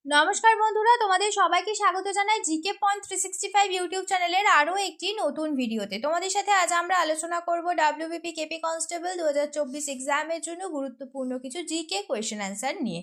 নমস্কার বন্ধুরা, তোমাদের সবাইকে স্বাগত জানাই জিকে পয়েন্ট 365 ইউটিউব চ্যানেলের আরও একটি নতুন ভিডিওতে। তোমাদের সাথে আজ আমরা আলোচনা করব ডাব্লিউবিপি কেপি কনস্টেবল 2024 এক্সামের জন্য গুরুত্বপূর্ণ কিছু জিকে কোয়েশ্চেন অ্যান্সার নিয়ে।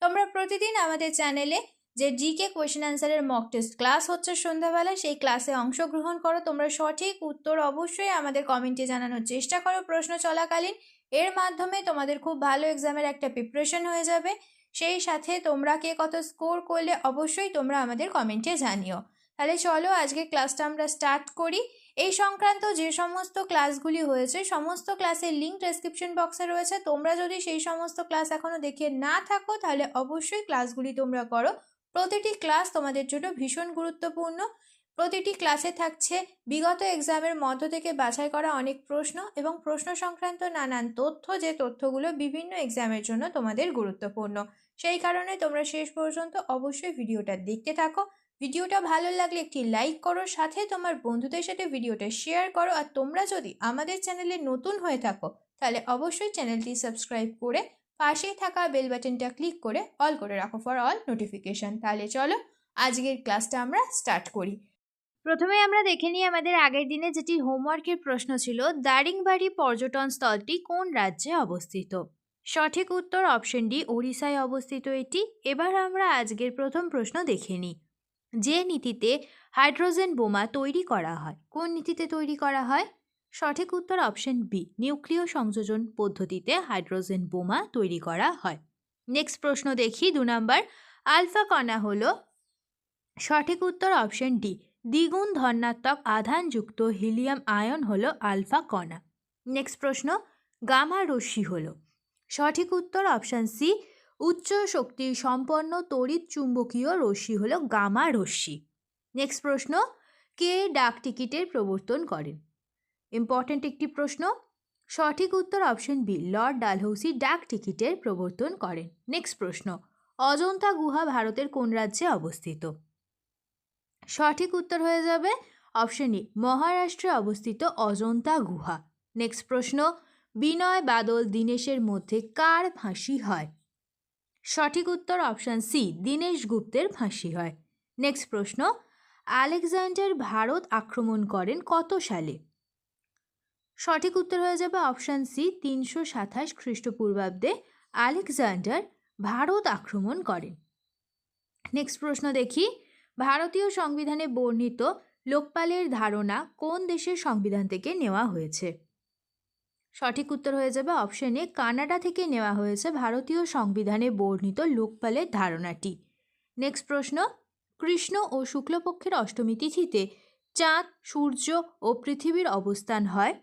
তোমরা প্রতিদিন আমাদের চ্যানেলে যে জিকে কোয়েশ্চেন অ্যান্সারের মক টেস্ট ক্লাস হচ্ছে সন্ধ্যাবেলায়, সেই ক্লাসে অংশগ্রহণ করো। তোমরা সঠিক উত্তর অবশ্যই আমাদের কমেন্টে জানানোর চেষ্টা করো প্রশ্ন চলাকালীন। এর মাধ্যমে তোমাদের খুব ভালো এক্সামের একটা প্রিপারেশন হয়ে যাবে। সেই সাথে তোমরা কে কত স্কোর করলে অবশ্যই তোমরা আমাদের কমেন্টে জানিও। তাহলে চলো আজকে ক্লাসটা আমরা স্টার্ট করি। এই সংক্রান্ত যে সমস্ত ক্লাসগুলি হয়েছে সমস্ত ক্লাসের লিঙ্ক ডেসক্রিপশন বক্সে রয়েছে। তোমরা যদি সেই সমস্ত ক্লাস এখনও দেখে না থাকো তাহলে অবশ্যই ক্লাসগুলি তোমরা করো। প্রতিটি ক্লাস তোমাদের জন্য ভীষণ গুরুত্বপূর্ণ। প্রতিটি ক্লাসে থাকছে বিগত এক্সামের মধ্য থেকে বাছাই করা অনেক প্রশ্ন এবং প্রশ্ন সংক্রান্ত নানান তথ্য, যে তথ্যগুলো বিভিন্ন এক্সামের জন্য তোমাদের গুরুত্বপূর্ণ। সেই কারণে তোমরা শেষ পর্যন্ত অবশ্যই ভিডিওটা দেখতে থাকো। ভিডিওটা ভালো লাগলে একটি লাইক করো, সাথে তোমার বন্ধুদের সাথে ভিডিওটা শেয়ার করো। আর তোমরা যদি আমাদের চ্যানেলে নতুন হয়ে থাকো তাহলে অবশ্যই চ্যানেলটি সাবস্ক্রাইব করে পাশেই থাকা বেল বাটনটা ক্লিক করে অল করে রাখো ফর অল নোটিফিকেশন। তাহলে চলো আজকের ক্লাসটা আমরা স্টার্ট করি। প্রথমে আমরা দেখে নিই আমাদের আগের দিনে যেটি হোমওয়ার্কের প্রশ্ন ছিল, দারিংবাড়ি পর্যটন স্থলটি কোন রাজ্যে অবস্থিত? সঠিক উত্তর অপশন ডি, ওড়িশায় অবস্থিত এটি। এবার আমরা আজকের প্রথম প্রশ্ন দেখে নিই। যে নীতিতে হাইড্রোজেন বোমা তৈরি করা হয়, কোন নীতিতে তৈরি করা হয়? সঠিক উত্তর অপশন বি, নিউক্লিয় সংযোজন পদ্ধতিতে হাইড্রোজেন বোমা তৈরি করা হয়। নেক্সট প্রশ্ন দেখি 2 নম্বর, আলফা কণা হলো? সঠিক উত্তর অপশন ডি, দ্বিগুণ ধনাত্মক আধানযুক্ত হিলিয়াম আয়ন হলো আলফা কণা। নেক্সট প্রশ্ন, গামা রশ্মি হলো? সঠিক উত্তর অপশন সি, উচ্চ শক্তি সম্পন্ন তড়িৎ চুম্বকীয় রশ্মি হলো গামা রশ্মি। নেক্সট প্রশ্ন, কে ডাক টিকিটের প্রবর্তন করেন? ইম্পর্টেন্ট একটি প্রশ্ন। সঠিক উত্তর অপশন বি, লর্ড ডালহৌসি ডাক টিকিটের প্রবর্তন করেন। নেক্সট প্রশ্ন, অজন্তা গুহা ভারতের কোন রাজ্যে অবস্থিত? সঠিক উত্তর হয়ে যাবে অপশন ই, মহারাষ্ট্রে অবস্থিত অজন্তা গুহা। নেক্সট প্রশ্ন, বিনয় বাদল দীনেশের মধ্যে কার ফাঁসি হয়? সঠিক উত্তর অপশন সি, দীনেশ গুপ্তের ফাঁসি হয়। নেক্সট প্রশ্ন, আলেকজান্ডার ভারত আক্রমণ করেন কত সালে? সঠিক উত্তর হয়ে যাবে অপশন সি, 327 খ্রিস্টপূর্বাব্দে আলেকজান্ডার ভারত আক্রমণ করেন। নেক্সট প্রশ্ন দেখি, ভারতীয় সংবিধানে বর্ণিত লোকপালের ধারণা কোন দেশের সংবিধান থেকে নেওয়া হয়েছে? সঠিক উত্তর হয়ে যাবে অপশন এ, কানাডা থেকে নেওয়া হয়েছে ভারতীয় সংবিধানে বর্ণিত লোকপালের ধারণাটি। নেক্সট প্রশ্ন, কৃষ্ণ ও শুক্লপক্ষের অষ্টমী তিথিতে চাঁদ, সূর্য ও পৃথিবীর অবস্থান হয়?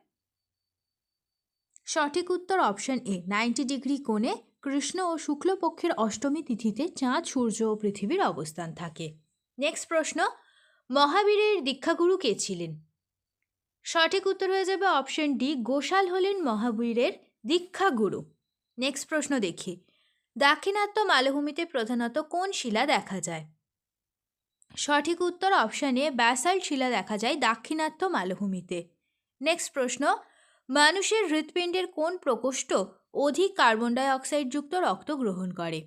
সঠিক উত্তর অপশন এ, 90 ডিগ্রি কোণে কৃষ্ণ ও শুক্লপক্ষের অষ্টমী তিথিতে চাঁদ, সূর্য ও পৃথিবীর অবস্থান থাকে। নেক্সট প্রশ্ন, মহাবীরের দীক্ষাগুরু কে ছিলেন? সঠিক উত্তর হয়ে যাবে অপশন ডি, গোশাল হলেন মহাবীরের দীক্ষাগুরু। নেক্সট প্রশ্ন দেখি, দাক্ষিণাত্য মালভূমিতে প্রধানত কোন শিলা দেখা যায়? সঠিক উত্তর অপশন এ, ব্যাসাল্ট শিলা দেখা যায় দাক্ষিণাত্য মালভূমিতে। নেক্সট প্রশ্ন, মানুষের হৃৎপিণ্ডের কোন প্রকোষ্ঠ অধিক কার্বন ডাই অক্সাইডযুক্ত রক্ত গ্রহণ করে?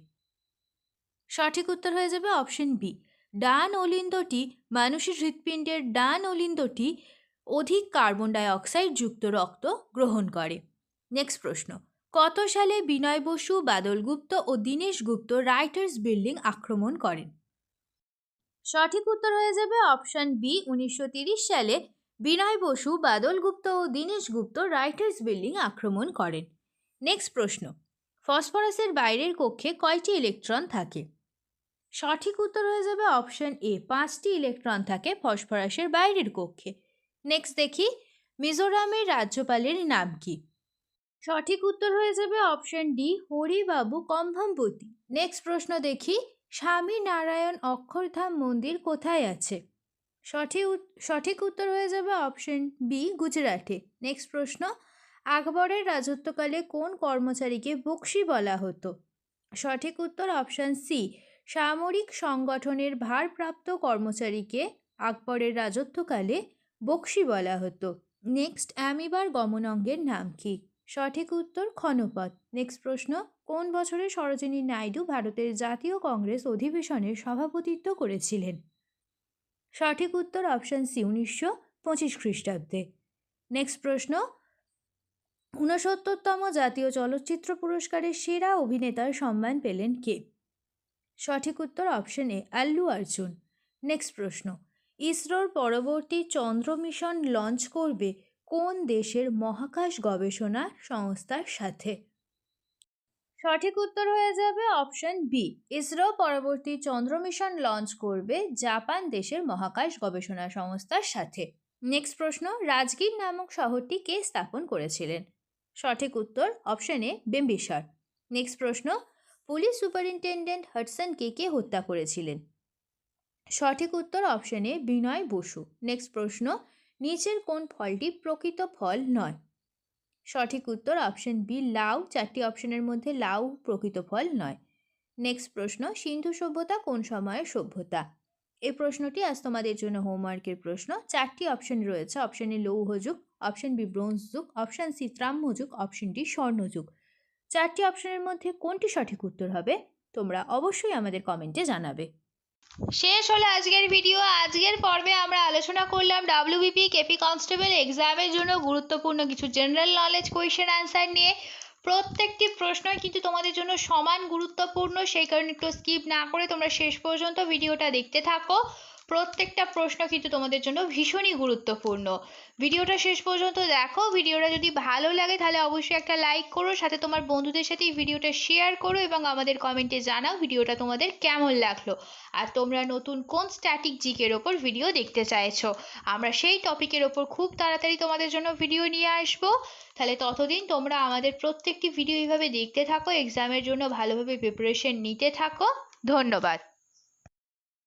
সঠিক উত্তর হয়ে যাবে অপশন বি, ডান অলিন্দটি। মানুষের হৃৎপিণ্ডের ডান অলিন্দটি অধিক কার্বন ডাই অক্সাইডযুক্ত রক্ত গ্রহণ করে। নেক্সট প্রশ্ন, কত সালে বিনয় বসু, বাদল গুপ্ত ও দীনেশ গুপ্ত রাইটার্স বিল্ডিং আক্রমণ করেন? সঠিক উত্তর হয়ে যাবে অপশন বি, 1930 সালে বিনয় বসু, বাদল গুপ্ত ও দীনেশ গুপ্ত রাইটার্স বিল্ডিং আক্রমণ করেন। নেক্সট প্রশ্ন, ফসফরাসের বাইরের কক্ষে কয়টি ইলেকট্রন থাকে? সঠিক উত্তর হয়ে যাবে অপশন এ, 5টি ইলেকট্রন থাকে ফসফরাসের বাইরের কক্ষে। নেক্সট দেখি, মিজোরামের রাজ্যপালের নাম কি? সঠিক উত্তর হয়ে যাবে অপশন ডি, হরিবাবু কম্ভমপতি। নেক্সট প্রশ্ন দেখি, স্বামী নারায়ণ অক্ষরধাম মন্দির কোথায় আছে? সঠিক উত্তর হয়ে যাবে অপশন বি, গুজরাটে। নেক্সট প্রশ্ন, আকবরের রাজত্বকালে কোন কর্মচারীকে বক্সি বলা হতো? সঠিক উত্তর অপশন সি, সামরিক সংগঠনের ভারপ্রাপ্ত কর্মচারীকে আকবরের রাজত্বকালে বক্সি বলা হতো। নেক্সট, অ্যামিবার গমন অঙ্গের নাম কি? সঠিক উত্তর ক্ষণপথ। নেক্সট প্রশ্ন, কোন বছরে সরোজিনী নাইডু ভারতের জাতীয় কংগ্রেস অধিবেশনের সভাপতিত্ব করেছিলেন? সঠিক উত্তর অপশন সি 1925 খ্রিস্টাব্দে। নেক্সট প্রশ্ন, 69তম জাতীয় চলচ্চিত্র পুরস্কারের সেরা অভিনেতার সম্মান পেলেন কে? সঠিক উত্তর অপশন এ আল্লু অর্জুন। নেক্সট প্রশ্ন, ইসরোর পরবর্তী চন্দ্র মিশন লঞ্চ করবে কোন দেশের মহাকাশ গবেষণা সংস্থার সাথে? সঠিক উত্তর হয়ে যাবে অপশন বি, ইসরো পরবর্তী চন্দ্র মিশন লঞ্চ করবে জাপান দেশের মহাকাশ গবেষণা সংস্থার সাথে। নেক্সট প্রশ্ন, রাজগীর নামক শহরটি কে স্থাপন করেছিলেন? সঠিক উত্তর অপশন এ বিম্বিসার। নেক্সট প্রশ্ন, পুলিশ সুপারিনটেন্ডেন্ট হাডসনকে কে হত্যা করেছিলেন? সঠিক উত্তর option A Binoy Basu. Next প্রশ্ন, নিচের কোন ফলটি প্রকৃত ফল নয়? সঠিক উত্তর অপশন বি লাউ। 4টি অপশনের মধ্যে লাউ প্রকৃত ফল নয়। নেক্সট প্রশ্ন, সিন্ধু সভ্যতা কোন সময়ের সভ্যতা? এই প্রশ্নটি আজ তোমাদের জন্য হোমওয়ার্কের প্রশ্ন। 4টি অপশন রয়েছে, অপশন এ লৌহ যুগ, অপশন বি ব্রোঞ্জ যুগ, অপশন সি তাম্র যুগ, অপশন ডি স্বর্ণযুগ। 4টি অপশনের মধ্যে কোনটি সঠিক উত্তর হবে তোমরা অবশ্যই আমাদের কমেন্টে জানাবে। শেষ হলো আজকের ভিডিও। আজকের পর্বে আমরা আলোচনা করলাম ডাব্লিউবিপি কেপি কনস্টেবল এক্সামের জন্য গুরুত্বপূর্ণ কিছু জেনারেল নলেজ কোয়েশ্চেন অ্যান্সার নিয়ে। প্রত্যেকটি প্রশ্নই কিন্তু তোমাদের জন্য সমান গুরুত্বপূর্ণ, সেই কারণে একটু স্কিপ না করে তোমরা শেষ পর্যন্ত ভিডিওটা দেখতে থাকো। প্রত্যেকটা প্রশ্ন কিন্তু তোমাদের জন্য ভীষণই গুরুত্বপূর্ণ। ভিডিওটা শেষ পর্যন্ত দেখো। ভিডিওটা যদি ভালো লাগে তাহলে অবশ্যই একটা লাইক করো, সাথে তোমার বন্ধুদের সাথে এই ভিডিওটা শেয়ার করো এবং আমাদের কমেন্টে জানাও ভিডিওটা তোমাদের কেমন লাগলো আর তোমরা নতুন কোন স্ট্যাটিক জিকের ওপর ভিডিও দেখতে চাইছো। আমরা সেই টপিকের ওপর খুব তাড়াতাড়ি তোমাদের জন্য ভিডিও নিয়ে আসবো। তাহলে ততদিন তোমরা আমাদের প্রত্যেকটি ভিডিও এইভাবে দেখতে থাকো, এক্সামের জন্য ভালোভাবে প্রিপারেশন নিতে থাকো। ধন্যবাদ।